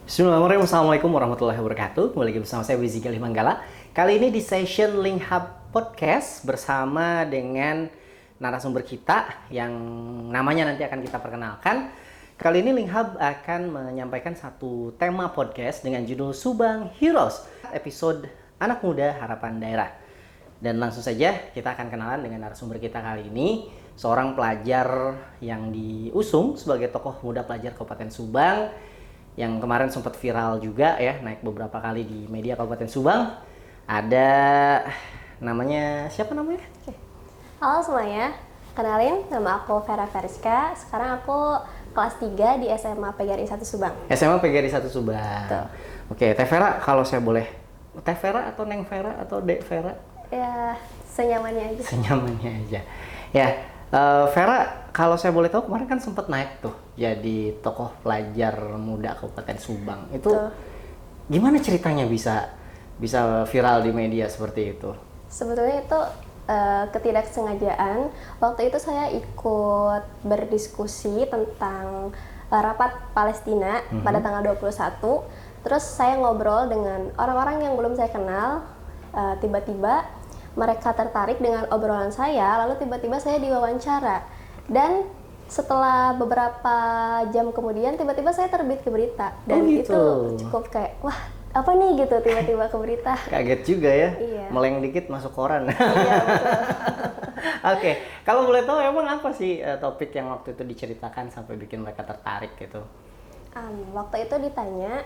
Bismillahirrahmanirrahim. Assalamualaikum warahmatullahi wabarakatuh. Kembali lagi bersama saya Wizi Galih Manggala. Kali ini di session Link Hub Podcast bersama dengan narasumber kita yang namanya nanti akan kita perkenalkan. Kali ini Link Hub akan menyampaikan satu tema podcast dengan judul Subang Heroes, episode Anak Muda Harapan Daerah. Dan langsung saja kita akan kenalan dengan narasumber kita kali ini, seorang pelajar yang diusung sebagai tokoh muda pelajar Kabupaten Subang yang kemarin sempat viral juga ya, naik beberapa kali di media Kabupaten Subang. Ada namanya, siapa namanya? Halo semuanya, kenalin nama aku Vera Veriska. Sekarang aku kelas 3 di SMA PGRI 1 Subang. SMA PGRI 1 Subang. Tuh. Oke, Teh Vera, kalau saya boleh, Teh Vera atau Neng Vera atau Dek Vera? Ya, senyamannya aja. Senyamannya aja. Ya, Vera, kalau saya boleh tahu kemarin kan sempat naik tuh jadi tokoh pelajar muda Kabupaten Subang. Itu Tuh. gimana ceritanya bisa viral di media seperti itu? Sebetulnya itu ketidaksengajaan. Waktu itu saya ikut berdiskusi tentang rapat Palestina pada tanggal 21. Terus saya ngobrol dengan orang-orang yang belum saya kenal. Tiba-tiba mereka tertarik dengan obrolan saya, lalu tiba-tiba saya diwawancara. Dan setelah beberapa jam kemudian tiba-tiba saya terbit ke berita. Dan gitu. itu cukup kayak, wah apa nih gitu tiba-tiba ke berita. Kaget juga ya, Iya. meleng dikit masuk koran. Iya, betul. Oke, kalau boleh tahu emang apa sih topik yang waktu itu diceritakan sampai bikin mereka tertarik gitu? Waktu itu ditanya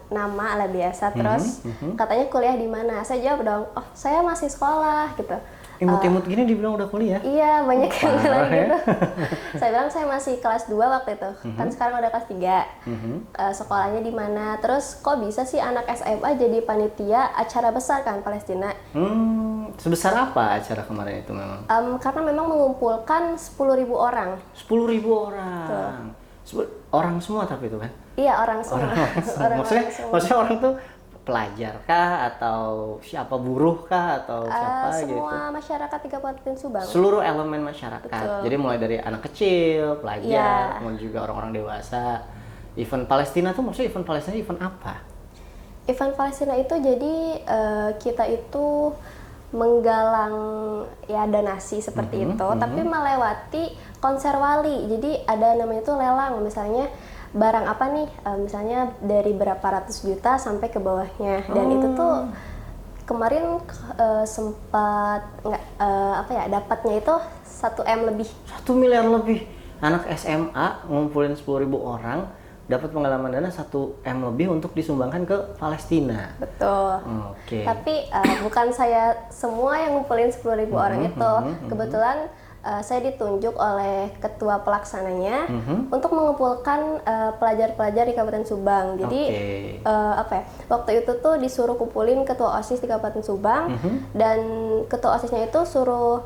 nama ala biasa, terus katanya kuliah di mana. Saya jawab dong, oh saya masih sekolah gitu. Imut-imut gini dibilang udah kuliah? Iya, banyak yang bilang Parah ya. gitu. Saya bilang saya masih kelas 2 waktu itu. Kan sekarang udah kelas 3. Sekolahnya di mana? Terus kok bisa sih anak SMA jadi panitia acara besar kan Palestina? Sebesar apa acara kemarin itu memang? Karena memang mengumpulkan 10.000 orang. 10.000 orang. Orang semua tapi itu kan? Iya, orang semua. Maksudnya, semua. maksudnya orang tuh pelajar kah atau siapa, buruh kah atau siapa gitu? Semua masyarakat di Kabupaten Subang. Seluruh elemen masyarakat. Betul. Jadi mulai dari anak kecil, pelajar, Iya. kemudian juga orang-orang dewasa. Event Palestina tuh maksudnya event Palestina event apa? Event Palestina itu jadi kita itu menggalang ya donasi seperti itu, tapi melewati konser wali. Jadi ada namanya itu lelang, misalnya barang apa nih, misalnya dari berapa ratus juta sampai ke bawahnya. Dan itu tuh kemarin sempat dapatnya itu 1 M lebih. 1 miliar lebih. Anak SMA ngumpulin 10.000 orang dapat pengalaman dana 1 M lebih untuk disumbangkan ke Palestina. Betul. Oke. Tapi bukan saya semua yang ngumpulin 10.000 orang itu. Kebetulan saya ditunjuk oleh ketua pelaksananya untuk mengumpulkan pelajar-pelajar di Kabupaten Subang. Jadi waktu itu tuh disuruh kumpulin ketua OSIS di Kabupaten Subang, dan ketua OSISnya itu suruh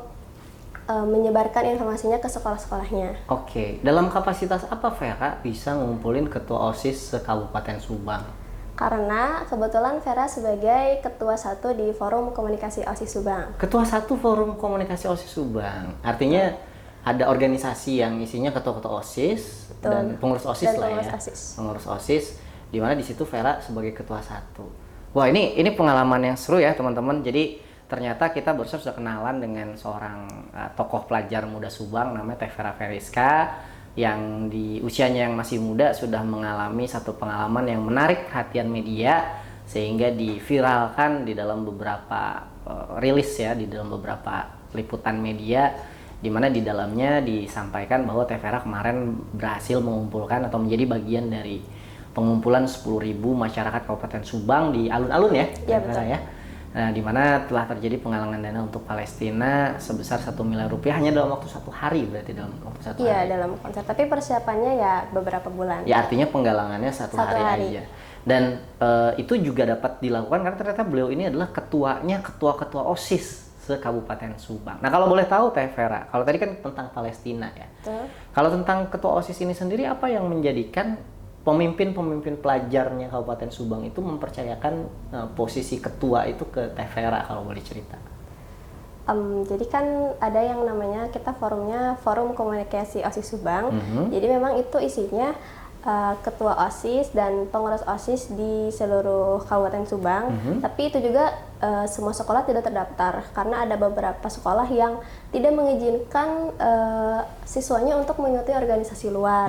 menyebarkan informasinya ke sekolah-sekolahnya. Oke. Dalam kapasitas apa Vera bisa ngumpulin ketua OSIS se-Kabupaten Subang? Karena kebetulan Vera sebagai ketua 1 di Forum Komunikasi OSIS Subang. Ketua 1 Forum Komunikasi OSIS Subang. Artinya ada organisasi yang isinya ketua-ketua OSIS dan pengurus OSIS Dan lah pengurus ya. OSIS. Pengurus OSIS, di mana di situ Vera sebagai ketua 1. Wah, ini pengalaman yang seru ya, teman-teman. Jadi ternyata kita barusan sudah kenalan dengan seorang tokoh pelajar muda Subang namanya Teh Vera Veriska, yang di usianya yang masih muda sudah mengalami satu pengalaman yang menarik perhatian media sehingga diviralkan di dalam beberapa rilis ya, di dalam beberapa liputan media, di mana di dalamnya disampaikan bahwa Teh Vera kemarin berhasil mengumpulkan atau menjadi bagian dari pengumpulan 10.000 masyarakat Kabupaten Subang di alun-alun ya, Iya, Teh Vera betul. ya. Nah, di mana telah terjadi penggalangan dana untuk Palestina sebesar 1 miliar rupiah hanya dalam waktu 1 hari, berarti dalam waktu 1 hari. Iya, dalam konser. Tapi persiapannya ya beberapa bulan. Ya, artinya penggalangannya 1 hari aja. Dan itu juga dapat dilakukan karena ternyata beliau ini adalah ketuanya ketua-ketua OSIS se-Kabupaten Subang. Nah, kalau boleh tahu Teh Vera, kalau tadi kan tentang Palestina ya. Betul. Kalau tentang ketua OSIS ini sendiri, apa yang menjadikan pemimpin pelajarnya Kabupaten Subang itu mempercayakan posisi ketua itu ke Teh Vera, kalau boleh cerita? Jadi kan ada yang namanya kita forumnya Forum Komunikasi OSIS Subang. Jadi memang itu isinya ketua OSIS dan pengurus OSIS di seluruh Kabupaten Subang. Tapi itu juga semua sekolah tidak terdaftar karena ada beberapa sekolah yang tidak mengizinkan siswanya untuk mengikuti organisasi luar.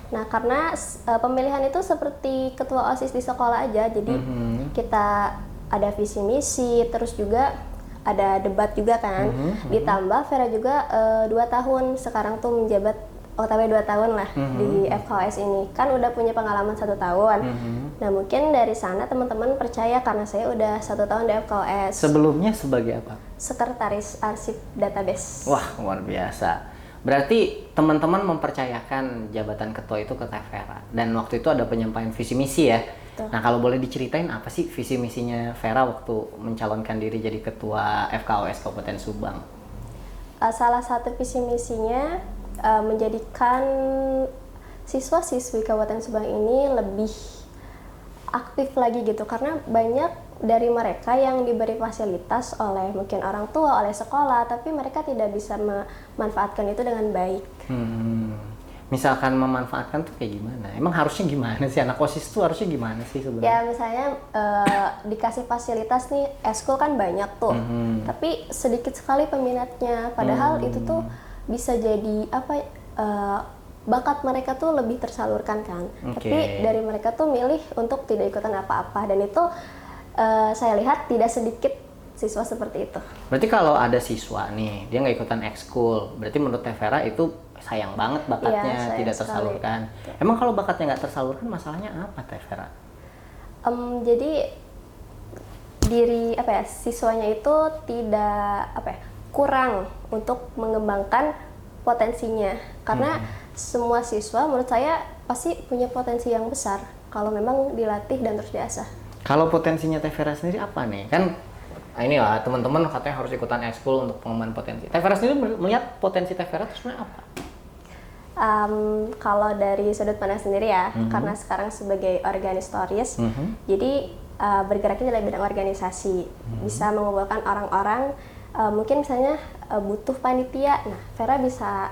Nah, karena pemilihan itu seperti ketua OSIS di sekolah aja, jadi kita ada visi misi, terus juga ada debat juga kan. Ditambah Vera juga 2 tahun sekarang tuh menjabat OTW 2 tahun lah di FKOS ini. Kan udah punya pengalaman 1 tahun. Nah, mungkin dari sana teman-teman percaya karena saya udah 1 tahun di FKOS. Sebelumnya sebagai apa? Sekretaris arsip database. Wah, luar biasa. Berarti teman-teman mempercayakan jabatan ketua itu ke Teh Vera. Dan waktu itu ada penyampaian visi misi ya. Betul. Nah, kalau boleh diceritain apa sih visi misinya Vera waktu mencalonkan diri jadi ketua FKOS Kabupaten Subang? Salah satu visi misinya menjadikan siswa-siswi Kabupaten Subang ini lebih aktif lagi gitu, karena banyak dari mereka yang diberi fasilitas oleh mungkin orang tua, oleh sekolah, tapi mereka tidak bisa memanfaatkan itu dengan baik. Misalkan memanfaatkan tuh kayak gimana? Emang harusnya gimana sih? Anak OSIS tuh harusnya gimana sih sebenarnya? Ya misalnya dikasih fasilitas nih, eskul kan banyak tuh, tapi sedikit sekali peminatnya. Padahal itu tuh bisa jadi apa? Bakat mereka tuh lebih tersalurkan kan. Tapi dari mereka tuh milih untuk tidak ikutan apa-apa, dan itu saya lihat tidak sedikit siswa seperti itu. Berarti kalau ada siswa nih, dia nggak ikutan ekskul, berarti menurut Teh Vera itu sayang banget bakatnya tidak tersalurkan. Emang kalau bakatnya nggak tersalurkan, masalahnya apa Teh Vera? Jadi siswanya itu tidak kurang untuk mengembangkan potensinya. Karena semua siswa menurut saya pasti punya potensi yang besar kalau memang dilatih dan terus diasah. Kalau potensinya Teh Vera sendiri apa nih? Kan ini lah teman-teman katanya harus ikutan ekskul untuk pengembangan potensi. Teh Vera sendiri melihat potensi Teh Vera itu sebenarnya apa? Kalau dari sudut pandang sendiri ya, karena sekarang sebagai organistoris, jadi bergeraknya dalam bidang organisasi, bisa mengumpulkan orang-orang, mungkin misalnya butuh panitia, nah Vera bisa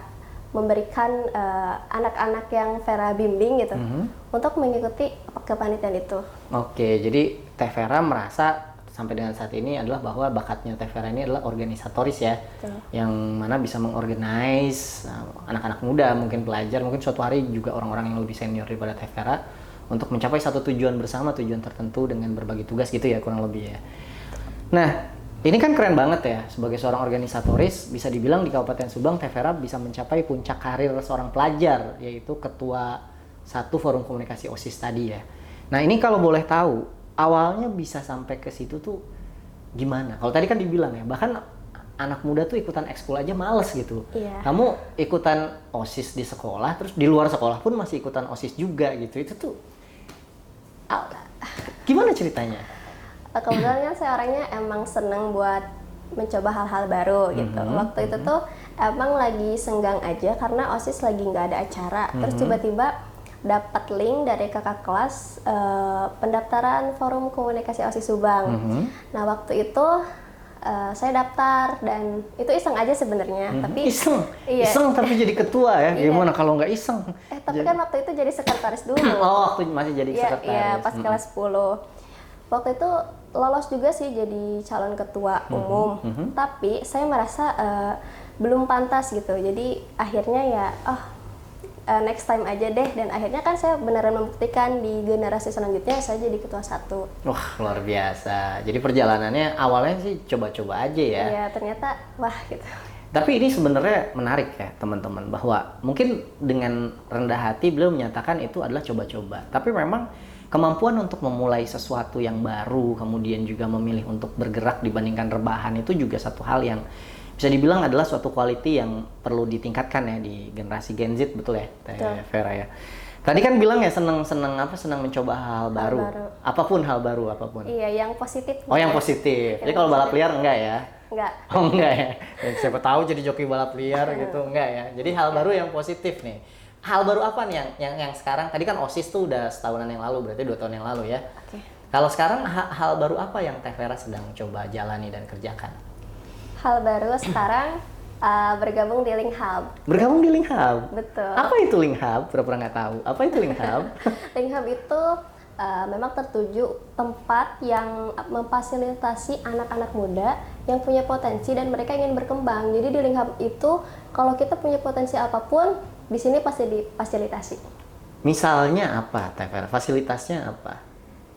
memberikan anak-anak yang Vera bimbing gitu untuk mengikuti kepanitiaan itu. Oke, jadi Teh Vera merasa sampai dengan saat ini adalah bahwa bakatnya Teh Vera ini adalah organisatoris ya. Betul. Yang mana bisa mengorganize anak-anak muda, mungkin pelajar, mungkin suatu hari juga orang-orang yang lebih senior daripada Teh Vera untuk mencapai satu tujuan bersama, tujuan tertentu dengan berbagi tugas gitu ya kurang lebih ya. Nah, ini kan keren banget ya, sebagai seorang organisatoris bisa dibilang di Kabupaten Subang Teh Vera bisa mencapai puncak karir seorang pelajar, yaitu ketua 1 forum komunikasi OSIS tadi ya. Nah, ini kalau boleh tahu awalnya bisa sampai ke situ tuh gimana? Kalau tadi kan dibilang ya, bahkan anak muda tuh ikutan ekskul aja males gitu. Iya. Kamu ikutan OSIS di sekolah, terus di luar sekolah pun masih ikutan OSIS juga gitu. Itu tuh gimana ceritanya? Kebetulan kan saya orangnya emang seneng buat mencoba hal-hal baru gitu. Waktu itu tuh emang lagi senggang aja karena OSIS lagi nggak ada acara. Terus tiba-tiba dapat link dari kakak kelas pendaftaran forum komunikasi OSIS Subang. Nah waktu itu saya daftar dan itu iseng aja sebenarnya. Tapi iseng tapi jadi ketua ya. Gimana kalau nggak iseng? Tapi kan waktu itu jadi sekretaris dulu. Oh, waktu masih jadi sekretaris. Iya, pas kelas 10. Waktu itu lolos juga sih jadi calon ketua umum, tapi saya merasa belum pantas gitu. Jadi akhirnya ya, next time aja deh. Dan akhirnya kan saya beneran membuktikan di generasi selanjutnya saya jadi ketua 1. Wah, luar biasa. Jadi perjalanannya awalnya sih coba-coba aja ya. Iya, ternyata wah gitu. Tapi ini sebenarnya menarik ya teman-teman, bahwa mungkin dengan rendah hati beliau menyatakan itu adalah coba-coba. Tapi memang kemampuan untuk memulai sesuatu yang baru, kemudian juga memilih untuk bergerak dibandingkan rebahan, itu juga satu hal yang bisa dibilang adalah suatu quality yang perlu ditingkatkan ya di generasi Gen Z, betul ya Teh Vera ya. Tadi kan bilang ya senang mencoba hal baru. Apapun hal baru apapun. Iya, yang positif. Oh, yang positif. Jadi kalau balap liar enggak ya? Enggak. Oh, enggak ya. Siapa tahu jadi joki balap liar gitu, enggak ya. Jadi hal baru yang positif nih. Hal baru apa nih yang sekarang? Tadi kan OSIS tuh udah setahunan yang lalu, berarti 2 tahun yang lalu ya. Oke. Kalau sekarang hal baru apa yang Teh Vera sedang coba jalani dan kerjakan? Hal baru sekarang Bergabung di Link Hub. Bergabung di Link Hub? Betul. Apa itu Link Hub? Pura-pura nggak tahu. Apa itu Link Hub? Link Hub itu memang tertuju tempat yang memfasilitasi anak-anak muda yang punya potensi dan mereka ingin berkembang. Jadi di Link Hub itu kalau kita punya potensi apapun, di sini pasti difasilitasi. Misalnya apa, Teh Vera? Fasilitasnya apa?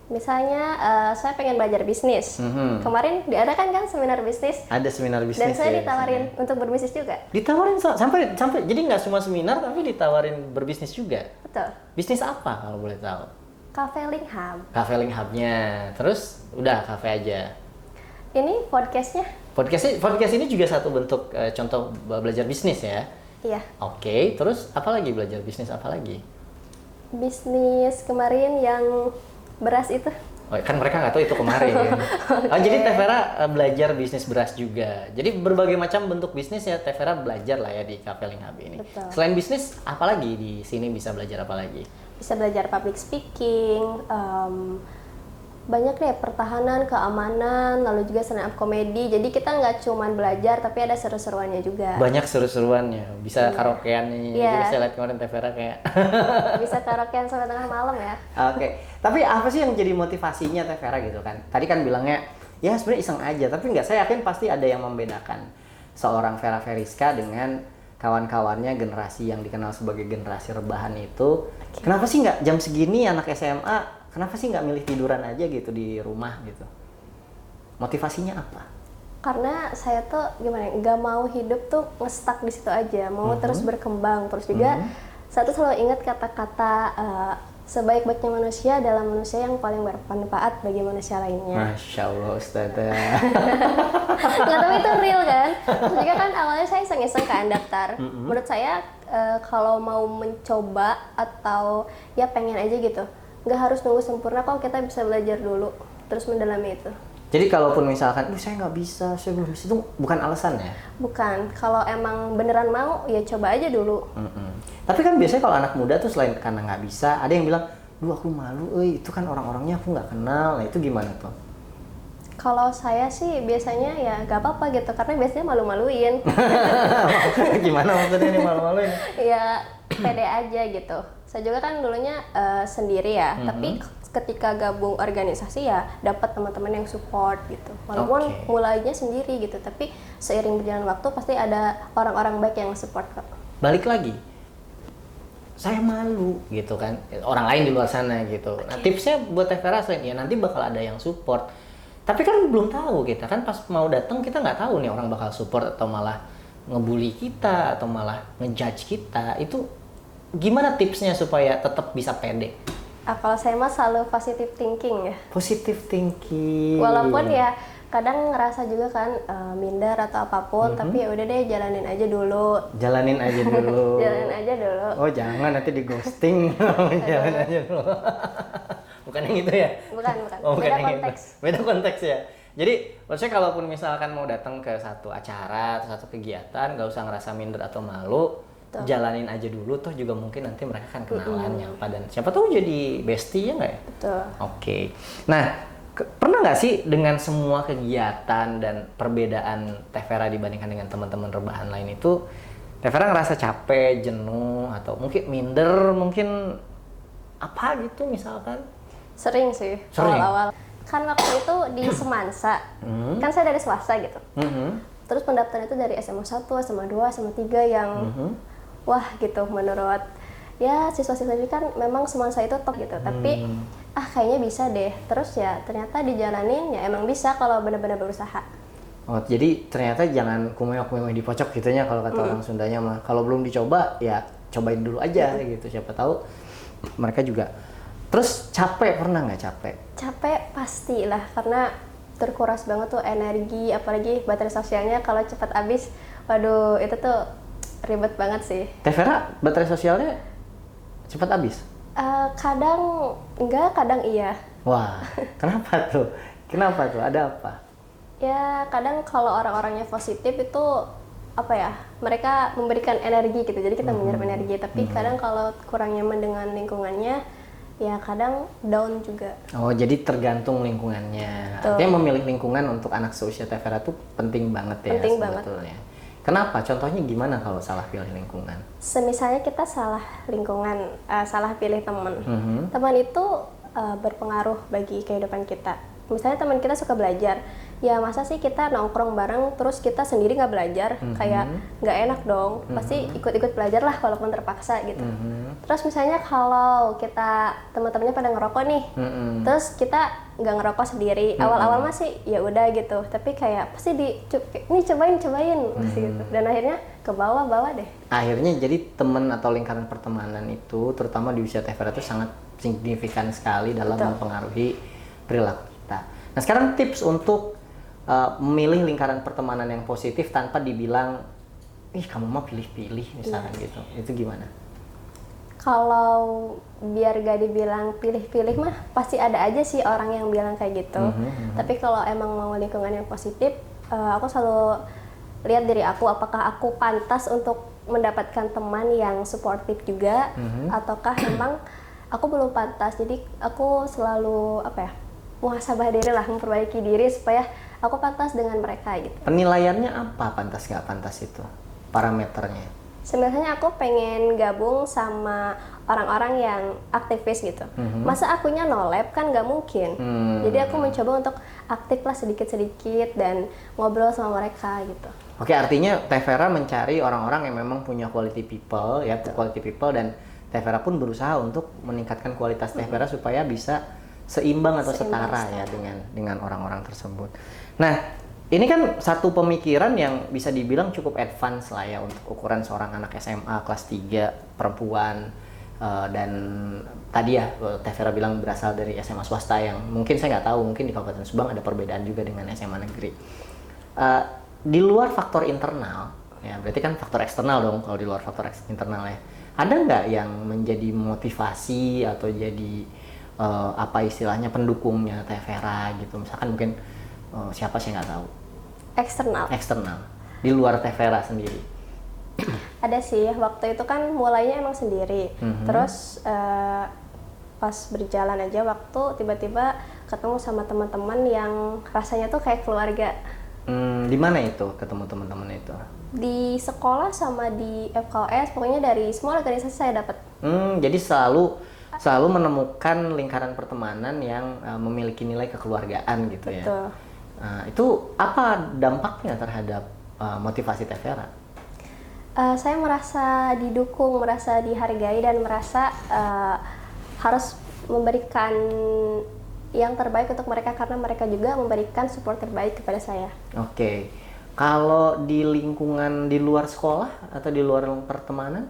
Misalnya saya pengen belajar bisnis. Kemarin diadakan kan seminar bisnis. Ada seminar bisnis. Dan saya ya, ditawarin untuk berbisnis juga. Ditawarin sampai jadi nggak cuma seminar tapi ditawarin berbisnis juga. Betul. Bisnis apa kalau boleh tahu? Cafe Link Hub. Cafe Link Hub-nya. Terus udah cafe aja. Ini podcastnya. Podcast ini juga satu bentuk contoh belajar bisnis ya. Iya. Oke, terus apa lagi belajar bisnis apa lagi? Bisnis kemarin yang beras itu. Oh, kan mereka nggak tahu itu kemarin. Oh, jadi Teh Vera belajar bisnis beras juga. Jadi berbagai macam bentuk bisnis ya Teh Vera belajar lah ya di Cafe Link Hub ini. Betul. Selain bisnis, apa lagi di sini bisa belajar apa lagi? Bisa belajar public speaking, banyak deh, pertahanan, keamanan, lalu juga stand up comedy. Jadi kita nggak cuma belajar tapi ada seru-seruannya juga. Banyak seru-seruannya. Bisa karaokean nih. Iya. Jadi saya lihat kemarin Teh Vera kayak Bisa karaokean sampai tengah malam ya. Oke. Tapi apa sih yang jadi motivasinya Teh Vera gitu kan? Tadi kan bilangnya ya sebenarnya iseng aja, tapi nggak, saya yakin pasti ada yang membedakan seorang Vera Veriska dengan kawan-kawannya generasi yang dikenal sebagai generasi rebahan itu. Kenapa sih nggak jam segini anak SMA, kenapa sih nggak milih tiduran aja gitu di rumah gitu? Motivasinya apa? Karena saya tuh gimana ya, nggak mau hidup tuh ngestak di situ aja, mau terus berkembang. Terus juga saya tuh selalu ingat kata-kata sebaik-baiknya manusia adalah manusia yang paling bermanfaat bagi manusia lainnya. Masya Allah Ustazah. Nggak tahu itu real kan? Terus juga kan awalnya saya iseng-iseng kan daftar. Menurut saya kalau mau mencoba atau ya pengen aja gitu, nggak harus nunggu sempurna kok, kita bisa belajar dulu terus mendalami itu. Jadi kalaupun misalkan, saya nggak bisa, saya belum bisa, itu bukan alasan ya? Bukan, kalau emang beneran mau ya coba aja dulu. Tapi kan biasanya kalau anak muda tuh selain karena nggak bisa, ada yang bilang, duh aku malu, itu kan orang-orangnya aku nggak kenal. Nah itu gimana tuh? Kalau saya sih biasanya ya gak apa-apa gitu, karena biasanya malu-maluin. Gimana maksudnya nih malu-maluin? Ya pede aja gitu. Saya juga kan dulunya sendiri ya, tapi ketika gabung organisasi ya dapat teman-teman yang support gitu. Walaupun mulainya sendiri gitu, tapi seiring berjalan waktu pasti ada orang-orang baik yang support kok. Balik lagi, saya malu gitu kan, orang lain di luar sana gitu. Nah tipsnya buat Teh Vera selain ya nanti bakal ada yang support, tapi kan belum tahu kita kan pas mau datang kita nggak tahu nih orang bakal support atau malah ngebully kita atau malah ngejudge kita. Itu gimana tipsnya supaya tetap bisa pede? Kalau saya mah selalu positive thinking ya. Positive thinking. Walaupun ya kadang ngerasa juga kan minder atau apapun, tapi ya udah deh jalanin aja dulu. Jalanin aja dulu. Jalanin aja dulu. Oh jangan nanti di ghosting. Jalanin aja dulu. Bukan yang itu ya? Bukan. Oh, bukan Beda yang konteks. Itu. Beda konteks ya. Jadi maksudnya kalaupun misalkan mau datang ke satu acara atau satu kegiatan, nggak usah ngerasa minder atau malu. Betul. Jalanin aja dulu, toh juga mungkin nanti mereka akan kenalan nyapa dan siapa tahu jadi bestie ya nggak ya? Betul. Oke. Nah, pernah nggak sih dengan semua kegiatan dan perbedaan Teh Vera dibandingkan dengan teman-teman rebahan lain itu, Teh Vera ngerasa capek, jenuh, atau mungkin minder, mungkin apa gitu misalkan? Sering sih, awal-awal. Kan waktu itu di Semansa, kan saya dari swasta gitu. Terus pendaftaran itu dari SMA 1, SMA 2, SMA 3 yang wah gitu menurut ya siswa-siswa ini kan memang Semansa itu top gitu. Tapi kayaknya bisa deh. Terus ya ternyata dijalanin ya emang bisa kalau benar-benar berusaha. Oh, jadi ternyata jangan kumeok-kumeok di pojok gitu ya kalau kata orang Sundanya mah. Kalau belum dicoba ya cobain dulu aja gitu. Siapa tahu mereka juga. Terus capek, pernah nggak capek? Capek pastilah, karena terkuras banget tuh energi, apalagi baterai sosialnya kalau cepat habis. Waduh, itu tuh ribet banget sih. Teh Vera, baterai sosialnya cepat habis? Kadang enggak, kadang iya. Wah, kenapa tuh? Kenapa tuh? Ada apa? Ya, kadang kalau orang-orangnya positif itu apa ya, mereka memberikan energi gitu, jadi kita menyerap energi. Tapi kadang kalau kurang nyaman dengan lingkungannya, ya kadang down juga. Oh, jadi tergantung lingkungannya. Tuh. Artinya memilih lingkungan untuk anak seusia Teh Vera tuh penting banget ya. Penting banget. Sebetulnya. Kenapa? Contohnya gimana kalau salah pilih lingkungan? Semisalnya kita salah lingkungan, salah pilih teman. Teman itu berpengaruh bagi kehidupan kita. Misalnya teman kita suka belajar, ya masa sih kita nongkrong bareng terus kita sendiri nggak belajar, kayak nggak enak dong. Pasti ikut-ikut belajar lah walaupun terpaksa gitu. Terus misalnya kalau kita teman-temannya pada ngerokok nih, terus kita nggak ngerokok sendiri, awal-awal masih ya udah gitu, tapi kayak pasti ini cobain gitu. Dan akhirnya ke bawah deh. Akhirnya jadi teman atau lingkaran pertemanan itu, terutama di usia TVRA itu sangat signifikan sekali dalam mempengaruhi perilaku kita. Nah sekarang tips untuk memilih lingkaran pertemanan yang positif tanpa dibilang, ih kamu mah pilih-pilih misalkan gitu, itu gimana? Kalau biar gak dibilang pilih-pilih mah pasti ada aja sih orang yang bilang kayak gitu. Tapi kalau emang mau lingkungan yang positif, aku selalu lihat diri aku, apakah aku pantas untuk mendapatkan teman yang suportif juga, ataukah emang aku belum pantas. Jadi aku selalu muhasabah diri lah, memperbaiki diri supaya aku pantas dengan mereka gitu. Penilaiannya apa pantas nggak pantas itu? Parameternya? Sebenarnya aku pengen gabung sama orang-orang yang aktivis gitu. Masa akunya no lab kan nggak mungkin. Jadi aku mencoba untuk aktif lah sedikit-sedikit dan ngobrol sama mereka gitu. Oke, artinya TVRA mencari orang-orang yang memang punya quality people ya, quality people, dan TVRA pun berusaha untuk meningkatkan kualitas TVRA supaya bisa seimbang atau setara ya dengan orang-orang tersebut. Nah, ini kan satu pemikiran yang bisa dibilang cukup advance lah ya untuk ukuran seorang anak SMA kelas 3 perempuan, dan tadi ya TVRA bilang berasal dari SMA swasta yang mungkin saya nggak tahu, mungkin di Kabupaten Subang ada perbedaan juga dengan SMA negeri. Di luar faktor internal, ya berarti kan faktor eksternal dong kalau di luar faktor internal ya. Ada nggak yang menjadi motivasi atau jadi apa istilahnya pendukungnya TVRA gitu, misalkan mungkin siapa saya nggak tahu. Eksternal di luar TVRA sendiri. Ada sih, waktu itu kan mulainya emang sendiri. Terus pas berjalan aja waktu, tiba-tiba ketemu sama teman-teman yang rasanya tuh kayak keluarga. Di mana itu ketemu teman-teman itu? Di sekolah sama di FKS, pokoknya dari semua organisasi saya dapat. Jadi selalu menemukan lingkaran pertemanan yang memiliki nilai kekeluargaan gitu. Betul. Ya. Itu apa dampaknya terhadap motivasi TVRA? Saya merasa didukung, merasa dihargai, dan merasa harus memberikan yang terbaik untuk mereka karena mereka juga memberikan support terbaik kepada saya. Oke. Kalau di lingkungan di luar sekolah atau di luar pertemanan?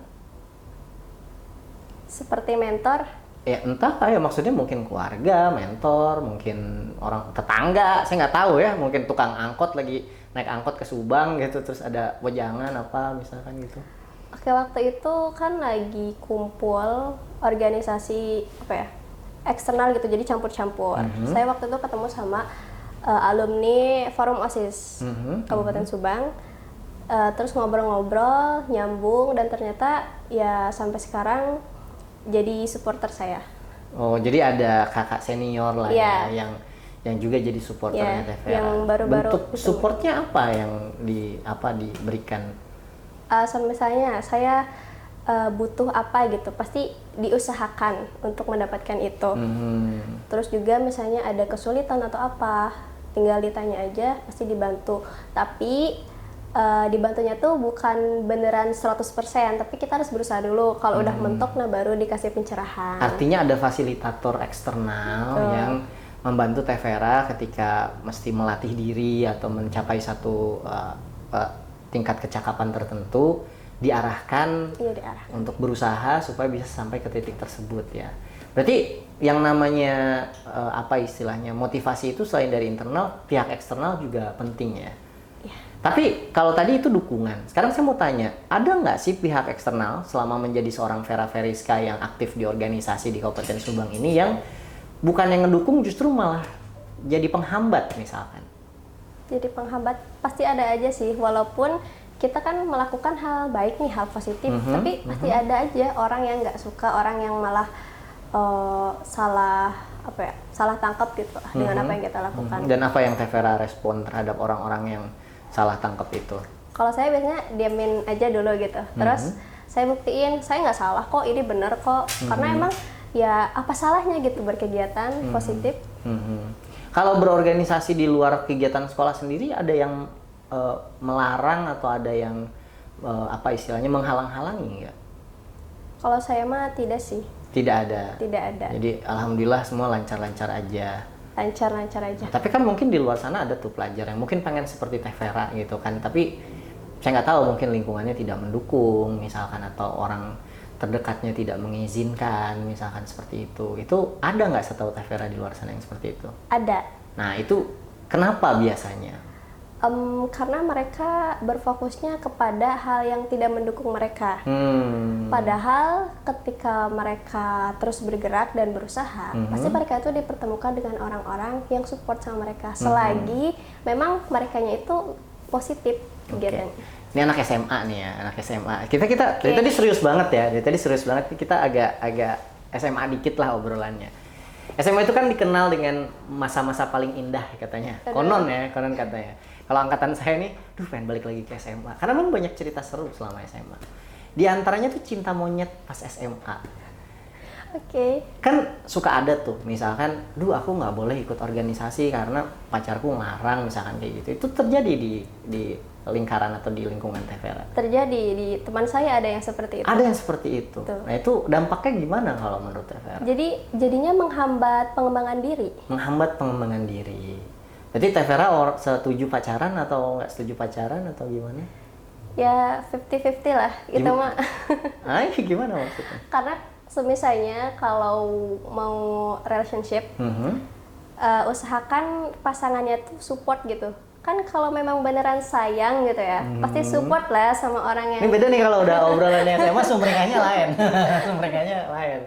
Seperti mentor? Ya entah ya, maksudnya mungkin keluarga, mentor, mungkin orang tetangga, saya nggak tahu ya, mungkin tukang angkot lagi naik angkot ke Subang gitu, terus ada wejangan apa misalkan gitu. Oke, waktu itu kan lagi kumpul organisasi eksternal gitu, jadi campur-campur. Saya waktu itu ketemu sama alumni Forum OSIS Kabupaten Subang, terus ngobrol-ngobrol, nyambung, dan ternyata ya sampai sekarang jadi supporter saya. Oh, jadi ada kakak senior lah ya yang juga jadi supporternya TVRA. Yang baru-baru. Bentuk supportnya apa yang diberikan? Misalnya saya butuh apa gitu, pasti diusahakan untuk mendapatkan itu. Terus juga misalnya ada kesulitan atau apa, tinggal ditanya aja, pasti dibantu. Tapi dibantunya tuh bukan beneran 100%, tapi kita harus berusaha dulu. Kalau udah mentok, nah baru dikasih pencerahan. Artinya ada fasilitator eksternal yang membantu TVRA ketika mesti melatih diri atau mencapai satu tingkat kecakapan tertentu, diarahkan untuk berusaha supaya bisa sampai ke titik tersebut ya. Berarti yang namanya apa istilahnya motivasi itu selain dari internal, pihak eksternal juga penting ya. Tapi kalau tadi itu dukungan, sekarang saya mau tanya, ada nggak sih pihak eksternal selama menjadi seorang Vera Veriska yang aktif di organisasi di Kabupaten Subang ini yang bukan yang ngedukung, justru malah jadi penghambat misalkan? Jadi penghambat pasti ada aja sih, walaupun kita kan melakukan hal baik nih, hal positif, tapi pasti ada aja orang yang nggak suka, orang yang malah salah tangkap gitu dengan apa yang kita lakukan. Dan apa yang TVRA respon terhadap orang-orang yang salah tangkap itu? kalau saya biasanya diamin aja dulu gitu. Terus saya buktiin saya nggak salah kok, ini bener kok. Karena emang ya apa salahnya gitu berkegiatan positif. Kalau berorganisasi di luar kegiatan sekolah sendiri ada yang melarang atau ada yang apa istilahnya menghalang-halangi nggak? Kalau saya mah tidak sih. Tidak ada. Tidak ada. Jadi alhamdulillah semua lancar-lancar aja. Lancar-lancar aja. Tapi kan mungkin di luar sana ada tuh pelajar yang mungkin pengen seperti Teh Vera gitu kan, tapi saya nggak tahu mungkin lingkungannya tidak mendukung misalkan, atau orang terdekatnya tidak mengizinkan misalkan seperti itu. Itu ada nggak setahu Teh Vera di luar sana yang seperti itu? Ada. Nah itu kenapa biasanya? Karena mereka berfokusnya kepada hal yang tidak mendukung mereka. Padahal ketika mereka terus bergerak dan berusaha, pasti mereka itu dipertemukan dengan orang-orang yang support sama mereka. Selagi memang merekanya itu positif kegiatan. Ini anak SMA nih ya, anak SMA. Kita dari tadi serius banget ya. Dari tadi serius banget. Kita agak SMA dikit lah obrolannya. SMA itu kan dikenal dengan masa-masa paling indah katanya. Konon katanya. Kalau angkatan saya nih, pengen balik lagi ke SMA. Karena memang banyak cerita seru selama SMA. Di antaranya tuh cinta monyet pas SMA. Kan suka ada tuh, misalkan, aku nggak boleh ikut organisasi karena pacarku ngarang, misalkan kayak gitu. Itu terjadi di lingkaran atau di lingkungan Teh Vera? Terjadi, di teman saya ada yang seperti itu. Ada yang seperti itu. Tuh. Nah itu dampaknya gimana kalau menurut Teh Vera? Jadinya menghambat pengembangan diri. Menghambat pengembangan diri. Jadi Teh Vera setuju pacaran atau nggak setuju pacaran atau gimana? Ya 50-50 lah, itu mah. Gimana maksudnya? Karena semisalnya kalau mau relationship, usahakan pasangannya tuh support gitu. Kan kalau memang beneran sayang gitu ya, pasti support lah sama orang yang... Ini beda nih kalau udah obrolannya SMA, sumringahnya lain.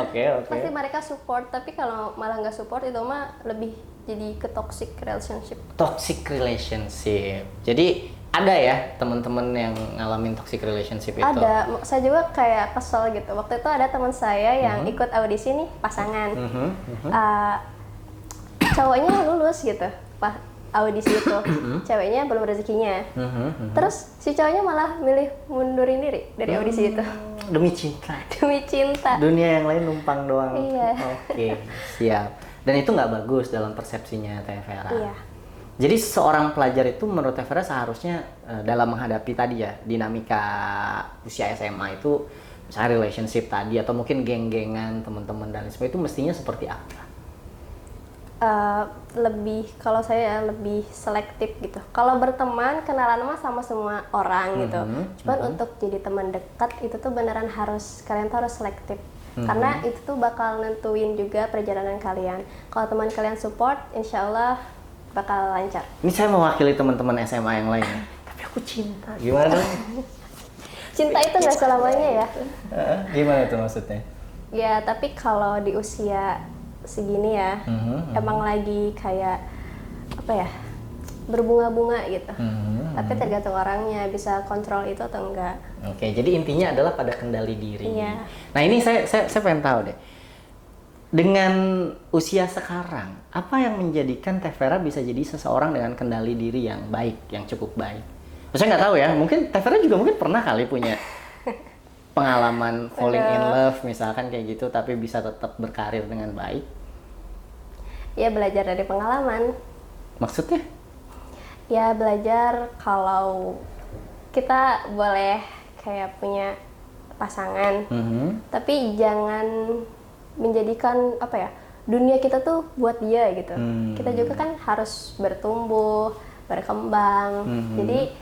Oke. Pasti mereka support, tapi kalau malah nggak support itu mah lebih jadi ke toxic relationship. Toxic relationship. Jadi ada ya teman-teman yang ngalamin toxic relationship itu? Ada, saya juga kayak kesel gitu. Waktu itu ada teman saya yang ikut audisi nih, pasangan. Cowoknya lulus gitu, audisi itu, ceweknya belum rezekinya. Terus si cowoknya malah milih mundurin diri dari audisi itu. Demi cinta. Demi cinta. Dunia yang lain numpang doang. Iya. Oke, siap. Dan itu nggak bagus dalam persepsinya Teh Vera. Iya. Jadi seorang pelajar itu menurut Teh Vera seharusnya dalam menghadapi tadi ya dinamika usia SMA itu, misalnya relationship tadi atau mungkin geng-gengan teman-teman dan sebagainya, itu mestinya seperti apa? Kalau saya lebih selektif gitu. Kalau berteman, kenalan mah sama semua orang gitu. Cuman untuk jadi teman dekat itu tuh beneran kalian tuh harus selektif. Karena itu tuh bakal nentuin juga perjalanan kalian. Kalau teman kalian support, insya Allah bakal lancar. Ini saya mewakili teman-teman SMA yang lain. Tapi aku cinta. Gimana? Cinta itu nggak selamanya ya. Gimana tuh maksudnya? Ya, tapi kalau di usia segini ya, emang lagi kayak apa ya, berbunga-bunga gitu. Tapi tergantung orangnya bisa kontrol itu atau enggak. Oke, jadi intinya adalah pada kendali diri. Iya. Nah ini saya pengen tahu deh, dengan usia sekarang, apa yang menjadikan Teh Vera bisa jadi seseorang dengan kendali diri yang baik, yang cukup baik? Saya nggak tahu ya, mungkin Teh Vera juga mungkin pernah kali punya pengalaman falling in love misalkan kayak gitu, tapi bisa tetap berkarir dengan baik. Ya belajar dari pengalaman. Maksudnya? Ya belajar kalau kita boleh kayak punya pasangan, tapi jangan menjadikan apa ya, dunia kita tuh buat dia gitu. Kita juga kan harus bertumbuh, berkembang. Jadi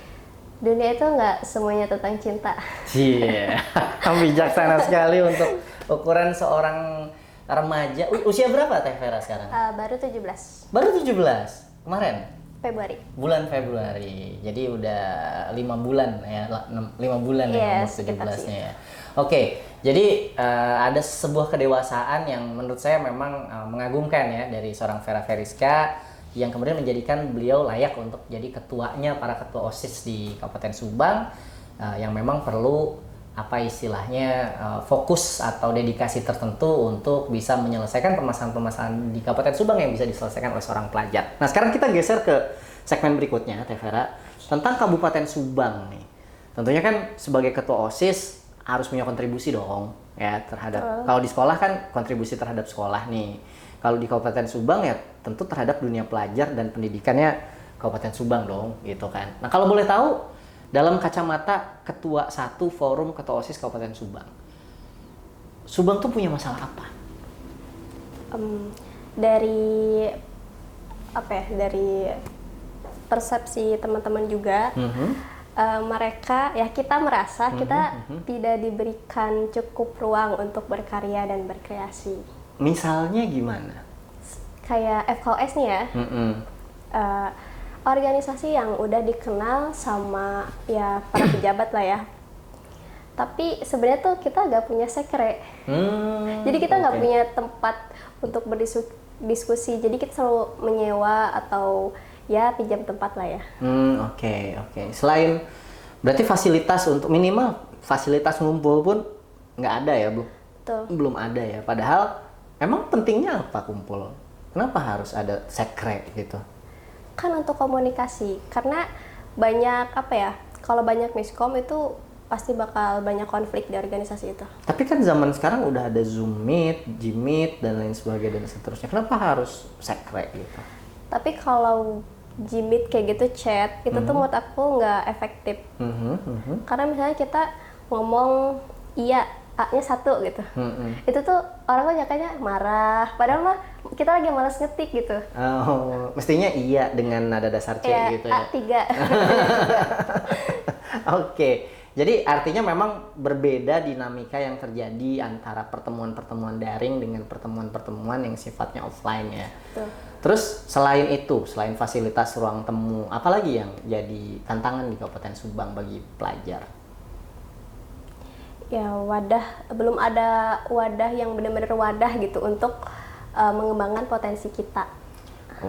dunia itu nggak semuanya tentang cinta. Iya, bijaksana sekali untuk ukuran seorang remaja. Usia berapa Teh Vera sekarang? Baru 17. Baru 17? Kemarin? Februari. Bulan Februari. Jadi udah 5 bulan ya, 5 bulan ya umur 17-nya ya. Oke, jadi ada sebuah kedewasaan yang menurut saya memang mengagumkan ya dari seorang Vera Veriska, yang kemudian menjadikan beliau layak untuk jadi ketuanya para ketua OSIS di Kabupaten Subang, yang memang perlu apa istilahnya fokus atau dedikasi tertentu untuk bisa menyelesaikan permasalahan-permasalahan di Kabupaten Subang yang bisa diselesaikan oleh seorang pelajar. Nah, sekarang kita geser ke segmen berikutnya, Teh Vera, tentang Kabupaten Subang nih. Tentunya kan sebagai ketua OSIS harus punya kontribusi dong ya terhadap, kalau di sekolah kan kontribusi terhadap sekolah nih. Kalau di Kabupaten Subang ya tentu terhadap dunia pelajar dan pendidikannya Kabupaten Subang dong gitu kan. Nah, kalau boleh tahu dalam kacamata Ketua 1 Forum Ketua OSIS Kabupaten Subang, Subang tuh punya masalah apa? Dari apa ya, dari persepsi teman-teman juga, mereka ya kita merasa kita tidak diberikan cukup ruang untuk berkarya dan berkreasi. Misalnya gimana? Kayak FKS nih ya. Organisasi yang udah dikenal sama ya para pejabat lah ya, tapi sebenarnya tuh kita nggak punya sekre. Jadi kita nggak punya tempat untuk berdiskusi, jadi kita selalu menyewa atau ya pinjam tempat lah ya. Oke. Selain berarti fasilitas untuk minimal fasilitas ngumpul pun nggak ada ya, Bu? Betul. Belum ada ya, padahal emang pentingnya apa kumpul? Kenapa harus ada sekre gitu? Kan untuk komunikasi, karena banyak apa ya, kalau banyak miskom itu pasti bakal banyak konflik di organisasi itu. Tapi kan zaman sekarang udah ada Zoom Meet, Gmeet dan lain sebagainya dan seterusnya. Kenapa harus sekre gitu? Tapi kalau Gmeet kayak gitu chat, itu tuh menurut aku nggak efektif. Karena misalnya kita ngomong iya, A-nya 1 gitu. Itu tuh orang tuh nyakanya marah, padahal mah kita lagi malas ngetik gitu. Oh, mestinya iya dengan nada dasar C ya, gitu ya. A3. Oke. Jadi artinya memang berbeda dinamika yang terjadi antara pertemuan-pertemuan daring dengan pertemuan-pertemuan yang sifatnya offline ya. Tuh. Terus selain itu, selain fasilitas ruang temu, apalagi yang jadi tantangan di Kabupaten Subang bagi pelajar? Ya belum ada wadah yang benar-benar wadah gitu untuk mengembangkan potensi kita.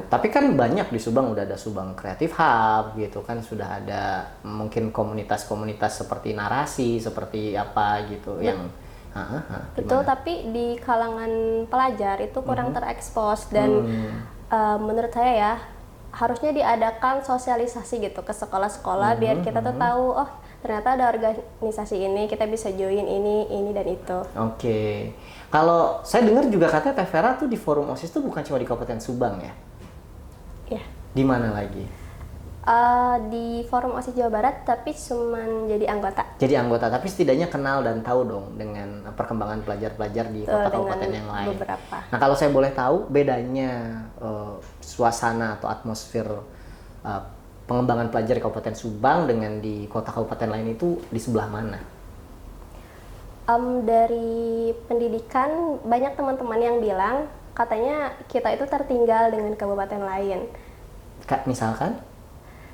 Tapi kan banyak di Subang, udah ada Subang Creative Hub gitu kan, sudah ada mungkin komunitas-komunitas seperti narasi, seperti apa gitu yang Betul, tapi di kalangan pelajar itu kurang terekspos dan menurut saya ya harusnya diadakan sosialisasi gitu ke sekolah-sekolah biar kita tuh tahu, oh ternyata ada organisasi ini, kita bisa join ini dan itu. Oke. Kalau saya dengar juga katanya Teh Vera tuh di forum OSIS tuh bukan cuma di Kabupaten Subang ya? Ya. Di mana lagi? Di forum OSIS Jawa Barat, tapi cuman jadi anggota. Jadi anggota, tapi setidaknya kenal dan tahu dong dengan perkembangan pelajar-pelajar di kota kabupaten yang lain. Beberapa. Nah, kalau saya boleh tahu bedanya suasana atau atmosfer pengembangan pelajar di Kabupaten Subang dengan di kota kabupaten lain itu di sebelah mana? Dari pendidikan banyak teman-teman yang bilang katanya kita itu tertinggal dengan kabupaten lain. Misalkan?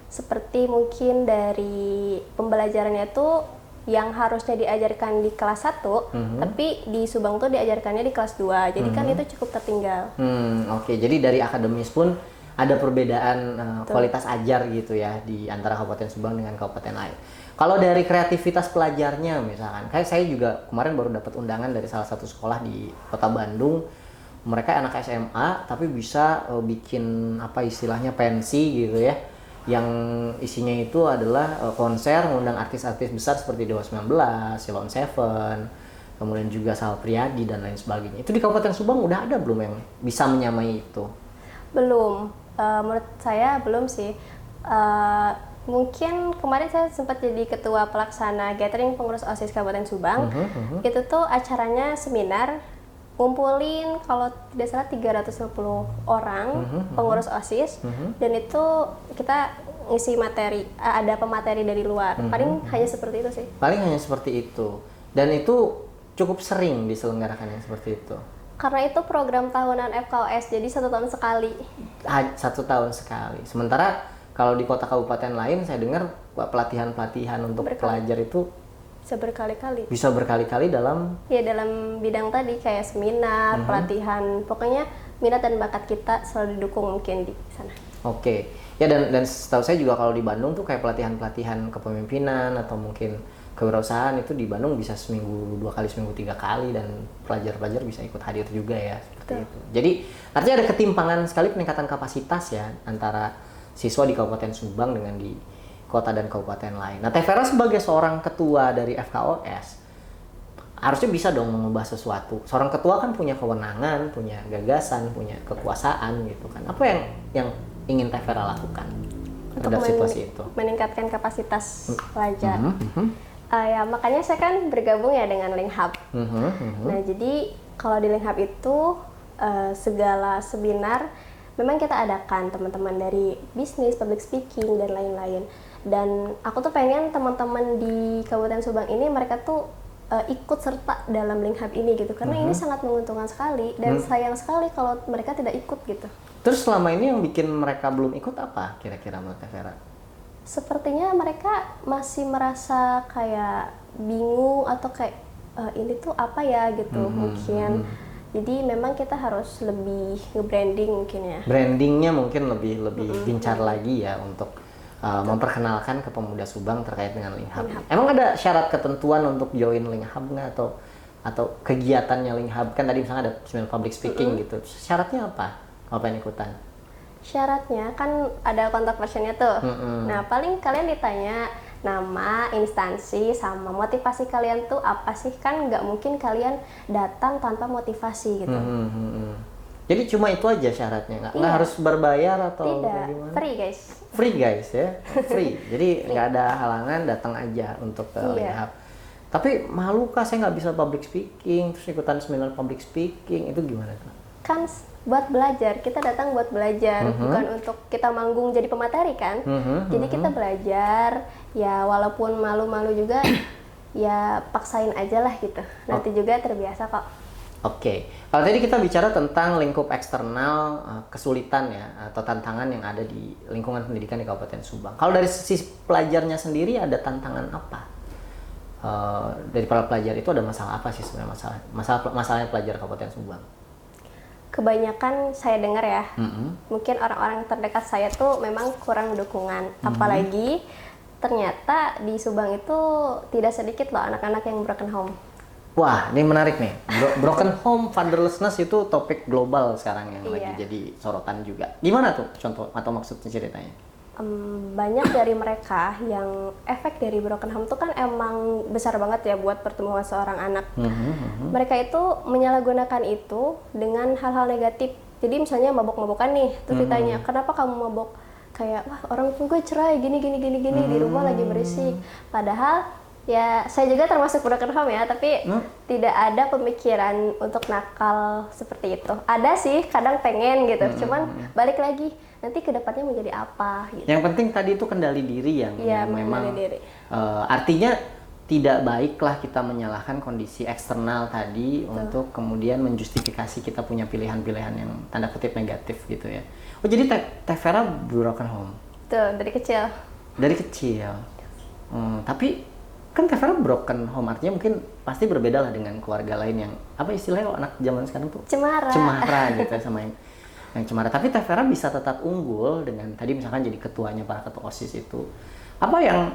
Seperti mungkin dari pembelajarannya itu yang harusnya diajarkan di kelas 1, tapi di Subang tuh diajarkannya di kelas 2. Jadi kan itu cukup tertinggal. Oke. Jadi dari akademis pun ada perbedaan kualitas ajar gitu ya di antara Kabupaten Subang dengan kabupaten lain. Kalau dari kreativitas pelajarnya misalkan, kayak saya juga kemarin baru dapat undangan dari salah satu sekolah di Kota Bandung. Mereka anak SMA tapi bisa bikin apa istilahnya pensi gitu ya. Yang isinya itu adalah konser mengundang artis-artis besar seperti Dewa 19, Silon Seven, kemudian juga Sal Priadi dan lain sebagainya. Itu di Kabupaten Subang udah ada belum yang bisa menyamai itu? Belum. Menurut saya belum sih. Mungkin kemarin saya sempat jadi ketua pelaksana gathering pengurus OSIS Kabupaten Subang. Itu tuh acaranya seminar, ngumpulin kalau tidak salah 350 orang pengurus OSIS, dan itu kita ngisi materi, ada pemateri dari luar. Paling hanya seperti itu sih. Paling hanya seperti itu. Dan itu cukup sering diselenggarakan yang seperti itu. Karena itu program tahunan FKOS, jadi 1 tahun sekali. 1 tahun sekali. Sementara kalau di kota kabupaten lain saya dengar pelatihan-pelatihan untuk pelajar itu bisa berkali-kali dalam bidang tadi kayak seminar, pelatihan, pokoknya minat dan bakat kita selalu didukung mungkin di sana. Oke. Ya dan setahu saya juga kalau di Bandung tuh kayak pelatihan-pelatihan kepemimpinan atau mungkin kewirausahaan itu di Bandung bisa seminggu 2 kali, seminggu 3 kali, dan pelajar-pelajar bisa ikut hadir juga ya seperti itu. Jadi artinya ada ketimpangan sekali peningkatan kapasitas ya antara siswa di Kabupaten Subang dengan di kota dan kabupaten lain. Nah, Teh Vera sebagai seorang ketua dari FKOS harusnya bisa dong mengubah sesuatu. Seorang ketua kan punya kewenangan, punya gagasan, punya kekuasaan gitu kan. Apa yang ingin Teh Vera lakukan terhadap situasi itu? Meningkatkan kapasitas pelajar. Ya makanya saya kan bergabung ya dengan Link Hub. Nah jadi kalau di Link Hub itu segala seminar memang kita adakan, teman-teman dari bisnis, public speaking dan lain-lain. Dan aku tuh pengen teman-teman di Kabupaten Subang ini mereka tuh ikut serta dalam Link Hub ini gitu, karena ini sangat menguntungkan sekali dan sayang sekali kalau mereka tidak ikut gitu. Terus selama ini yang bikin mereka belum ikut apa kira-kira menurut Teh Vera? Sepertinya mereka masih merasa kayak bingung atau kayak ini tuh apa ya gitu mungkin. Jadi memang kita harus lebih nge-branding mungkin ya. Brandingnya mungkin lebih gencar lagi ya untuk memperkenalkan ke pemuda Subang terkait dengan Link Hub. Emang ada syarat ketentuan untuk join Link Hub nggak, atau kegiatannya Link Hub? Kan tadi misalnya ada seminar public speaking gitu. Syaratnya apa kalau pengen ikutan? Syaratnya kan ada kontak personnya tuh. Nah paling kalian ditanya nama, instansi, sama motivasi kalian tuh apa sih? Kan nggak mungkin kalian datang tanpa motivasi gitu. Jadi cuma itu aja syaratnya, nggak harus berbayar atau tidak, bagaimana? free guys. Free guys ya, free. Jadi nggak ada halangan, datang aja untuk ke Link Hub. Tapi malu kah saya nggak bisa public speaking, terus ikutan seminar public speaking, itu gimana tuh? Kan buat belajar, kita datang buat belajar, bukan untuk kita manggung jadi pemateri kan. Jadi kita belajar, ya walaupun malu-malu juga, ya paksain aja lah gitu. Nanti juga terbiasa kok. Oke, kalau tadi kita bicara tentang lingkup eksternal, kesulitan ya atau tantangan yang ada di lingkungan pendidikan di Kabupaten Subang. Kalau dari sisi pelajarnya sendiri ada tantangan apa? Dari para pelajar itu ada masalah apa sih sebenarnya, masalahnya pelajar Kabupaten Subang? Kebanyakan saya dengar ya, mungkin orang-orang terdekat saya tuh memang kurang dukungan. Apalagi ternyata di Subang itu tidak sedikit loh anak-anak yang broken home. Wah, ini menarik nih. Broken home, fatherlessness itu topik global sekarang yang lagi jadi sorotan juga. Gimana tuh contoh atau maksudnya ceritanya? Banyak dari mereka yang efek dari broken home tuh kan emang besar banget ya buat pertumbuhan seorang anak. Mereka itu menyalahgunakan itu dengan hal-hal negatif. Jadi misalnya mabok-mabokan nih, terus ditanya, kenapa kamu mabok? Kayak, wah orang tua gue cerai, gini, di rumah lagi berisik. Padahal ya saya juga termasuk broken home ya, tapi tidak ada pemikiran untuk nakal seperti itu. Ada sih, kadang pengen gitu, cuman balik lagi nanti kedepannya mau jadi apa gitu. Yang penting tadi itu kendali diri yang memang artinya tidak baiklah kita menyalahkan kondisi eksternal tadi untuk kemudian menjustifikasi kita punya pilihan-pilihan yang tanda kutip negatif gitu ya. Oh jadi Teh Vera broken home? Tuh, dari kecil. Dari kecil. Tapi kan Teh Vera broken home artinya mungkin pasti berbeda lah dengan keluarga lain yang apa istilahnya anak zaman sekarang tuh cemara gitu ya, sama yang cemara. Tapi Teh Vera bisa tetap unggul dengan tadi misalkan jadi ketuanya para ketua OSIS itu. Apa yang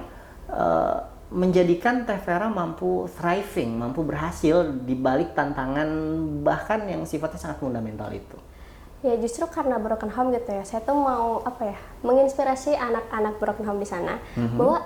menjadikan Teh Vera mampu thriving, mampu berhasil di balik tantangan bahkan yang sifatnya sangat fundamental itu? Ya justru karena broken home gitu ya, saya tuh mau menginspirasi anak-anak broken home di sana bahwa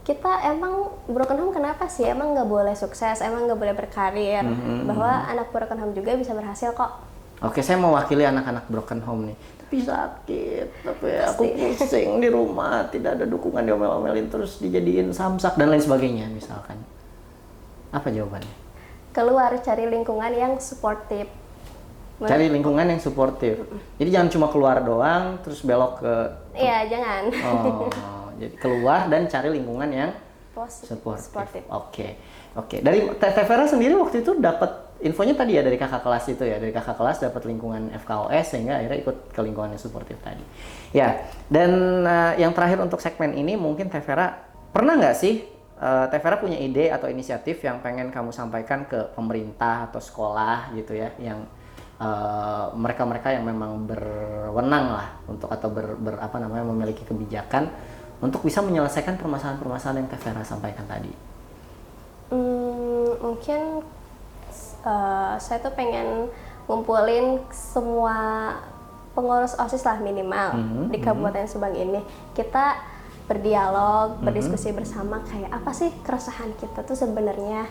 kita emang broken home kenapa sih? Emang nggak boleh sukses, emang nggak boleh berkarir, bahwa anak broken home juga bisa berhasil kok. Oke, saya mewakili anak-anak broken home nih. Tapi sakit, tapi aku pusing di rumah, tidak ada dukungan, diomel-omelin terus dijadiin samsak dan lain sebagainya misalkan. Apa jawabannya? Keluar, cari lingkungan yang suportif. Cari lingkungan yang suportif. Jadi jangan cuma keluar doang terus belok ke. Iya, jangan. Jadi keluar dan cari lingkungan yang suportif. Oke. Dari Teh Vera sendiri waktu itu dapat infonya tadi ya dari kakak kelas itu ya, dari kakak kelas dapat lingkungan FKOS sehingga akhirnya ikut ke lingkungan yang suportif tadi. Ya, dan yang terakhir untuk segmen ini mungkin Teh Vera pernah nggak sih Teh Vera punya ide atau inisiatif yang pengen kamu sampaikan ke pemerintah atau sekolah gitu ya, yang mereka-mereka yang memang berwenang lah untuk atau memiliki kebijakan untuk bisa menyelesaikan permasalahan-permasalahan yang Teh Vera sampaikan tadi? Mungkin saya tuh pengen ngumpulin semua pengurus OSIS lah minimal di Kabupaten Subang ini. Kita berdialog, berdiskusi bersama kayak apa sih keresahan kita tuh sebenarnya.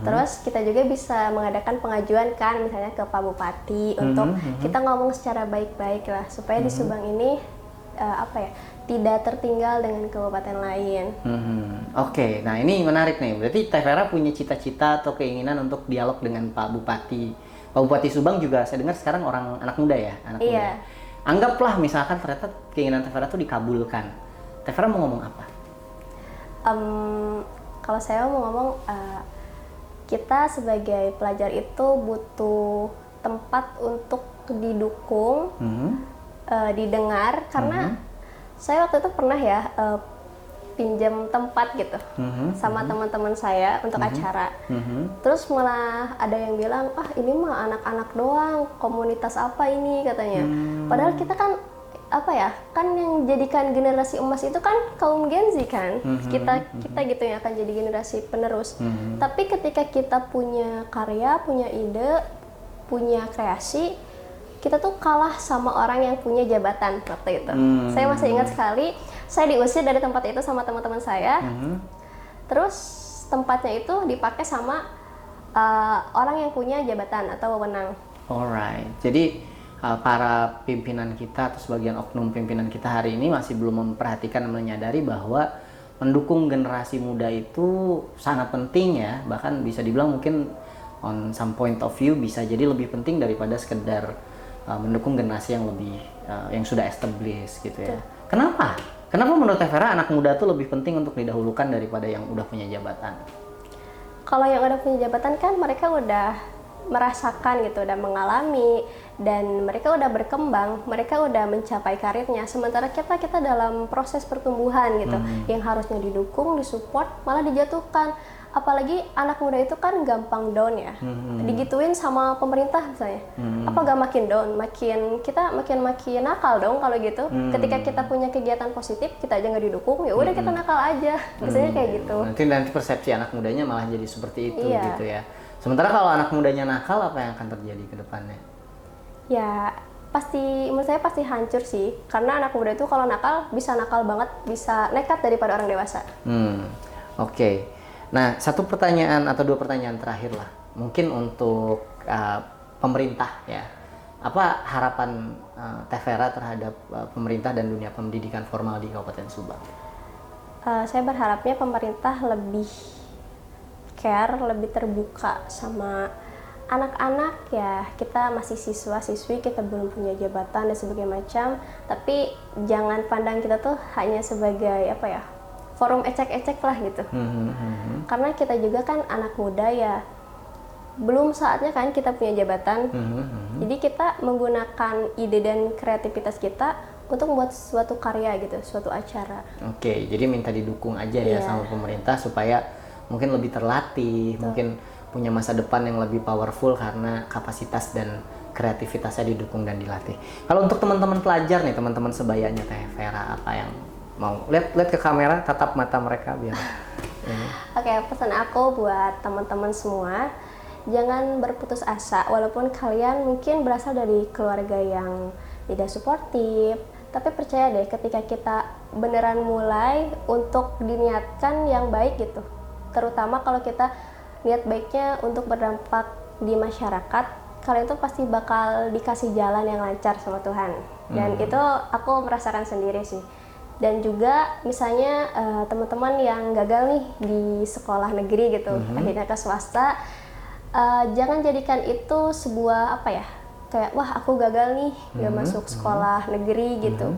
Terus kita juga bisa mengadakan pengajuan kan misalnya ke Pak Bupati untuk kita ngomong secara baik-baik lah supaya di Subang ini tidak tertinggal dengan kabupaten lain. Oke, nah ini menarik nih. Berarti Teh Vera punya cita-cita atau keinginan untuk dialog dengan Pak Bupati. Pak Bupati Subang juga saya dengar sekarang anak muda ya, anak muda. Anggaplah misalkan ternyata keinginan Teh Vera itu dikabulkan. Teh Vera mau ngomong apa? Kalau saya mau ngomong, kita sebagai pelajar itu butuh tempat untuk didukung, didengar, karena saya waktu itu pernah ya pinjam tempat gitu sama teman-teman saya untuk acara. Terus malah ada yang bilang, ini mah anak-anak doang, komunitas apa ini katanya. Padahal kita kan kan yang jadikan generasi emas itu kan kaum Gen Z kan. Kita gitu yang akan jadi generasi penerus. Tapi ketika kita punya karya, punya ide, punya kreasi, kita tuh kalah sama orang yang punya jabatan waktu itu. Saya masih ingat sekali, saya diusir dari tempat itu sama teman-teman saya. Terus tempatnya itu dipakai sama orang yang punya jabatan atau wewenang. Alright, jadi para pimpinan kita atau sebagian oknum pimpinan kita hari ini masih belum memperhatikan dan menyadari bahwa mendukung generasi muda itu sangat penting ya. Bahkan bisa dibilang mungkin on some point of view bisa jadi lebih penting daripada sekedar mendukung generasi yang lebih yang sudah established gitu ya. Kenapa? Kenapa menurut Teh Vera anak muda itu lebih penting untuk didahulukan daripada yang udah punya jabatan? Kalau yang udah punya jabatan kan mereka udah merasakan gitu, udah mengalami, dan mereka udah berkembang, mereka udah mencapai karirnya. Sementara kita dalam proses pertumbuhan gitu, yang harusnya didukung, disupport, malah dijatuhkan. Apalagi anak muda itu kan gampang down ya, digituin sama pemerintah misalnya, apa gak makin down, kita makin nakal dong kalau gitu. Ketika kita punya kegiatan positif, kita aja nggak didukung, ya udah kita nakal aja, biasanya kayak gitu. Nanti persepsi anak mudanya malah jadi seperti itu gitu ya. Sementara kalau anak mudanya nakal, apa yang akan terjadi ke depannya? Ya menurut saya pasti hancur sih, karena anak muda itu kalau nakal bisa nakal banget, bisa nekat daripada orang dewasa. Oke. Nah, satu pertanyaan atau dua pertanyaan terakhir lah, mungkin untuk pemerintah ya. Apa harapan Teh Vera terhadap pemerintah dan dunia pendidikan formal di Kabupaten Subang? Saya berharapnya pemerintah lebih care, lebih terbuka sama anak-anak ya. Kita masih siswa-siswi, kita belum punya jabatan dan sebagainya macam, tapi jangan pandang kita tuh hanya sebagai forum ecek-ecek lah gitu. Karena kita juga kan anak muda ya, belum saatnya kan kita punya jabatan. Jadi kita menggunakan ide dan kreativitas kita untuk membuat suatu karya gitu, suatu acara. Oke, jadi minta didukung aja ya sama pemerintah supaya mungkin lebih terlatih, mungkin punya masa depan yang lebih powerful karena kapasitas dan kreativitasnya didukung dan dilatih. Kalau untuk teman-teman pelajar nih, teman-teman sebayanya Teh Vera, apa yang mau lihat ke kamera, tatap mata mereka biar. Oke, pesan aku buat teman-teman semua, jangan berputus asa walaupun kalian mungkin berasal dari keluarga yang tidak suportif, tapi percaya deh ketika kita beneran mulai untuk diniatkan yang baik gitu, terutama kalau kita niat baiknya untuk berdampak di masyarakat, kalian tuh pasti bakal dikasih jalan yang lancar sama Tuhan. Dan itu aku merasakan sendiri sih. Dan juga misalnya teman-teman yang gagal nih di sekolah negeri gitu, akhirnya ke swasta, jangan jadikan itu sebuah kayak wah aku gagal nih gak masuk sekolah negeri gitu.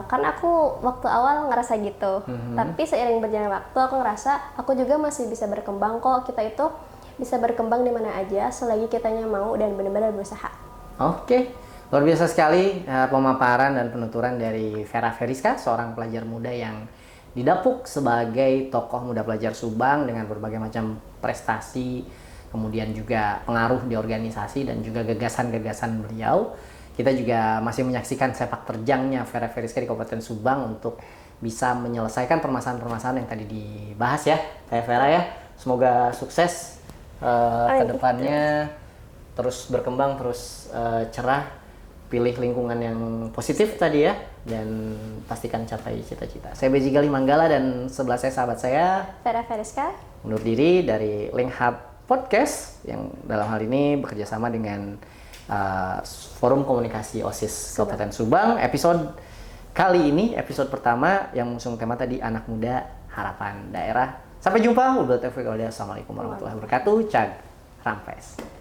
Karena aku waktu awal ngerasa gitu, tapi seiring berjalannya waktu aku ngerasa aku juga masih bisa berkembang kok. Kita itu bisa berkembang di mana aja selagi kitanya mau dan benar-benar berusaha. Oke. Luar biasa sekali pemaparan dan penuturan dari Vera Veriska, seorang pelajar muda yang didapuk sebagai tokoh muda pelajar Subang dengan berbagai macam prestasi, kemudian juga pengaruh di organisasi dan juga gagasan-gagasan beliau. Kita juga masih menyaksikan sepak terjangnya Vera Veriska di Kabupaten Subang untuk bisa menyelesaikan permasalahan-permasalahan yang tadi dibahas ya, Teh Vera ya. Semoga sukses ke depannya, terus berkembang, terus cerah, pilih lingkungan yang positif tadi ya, dan pastikan capai cita-cita. Saya Beji Galih Manggala dan sebelah saya sahabat saya Vera Veriska undur diri dari Link Hub Podcast yang dalam hal ini bekerja sama dengan Forum Komunikasi OSIS Kabupaten Subang. Episode kali ini, episode pertama yang mengusung tema tadi anak muda harapan daerah. Sampai jumpa. Wabillahi taufiq wal hidayah. Assalamualaikum warahmatullahi wabarakatuh. Cag Rampes.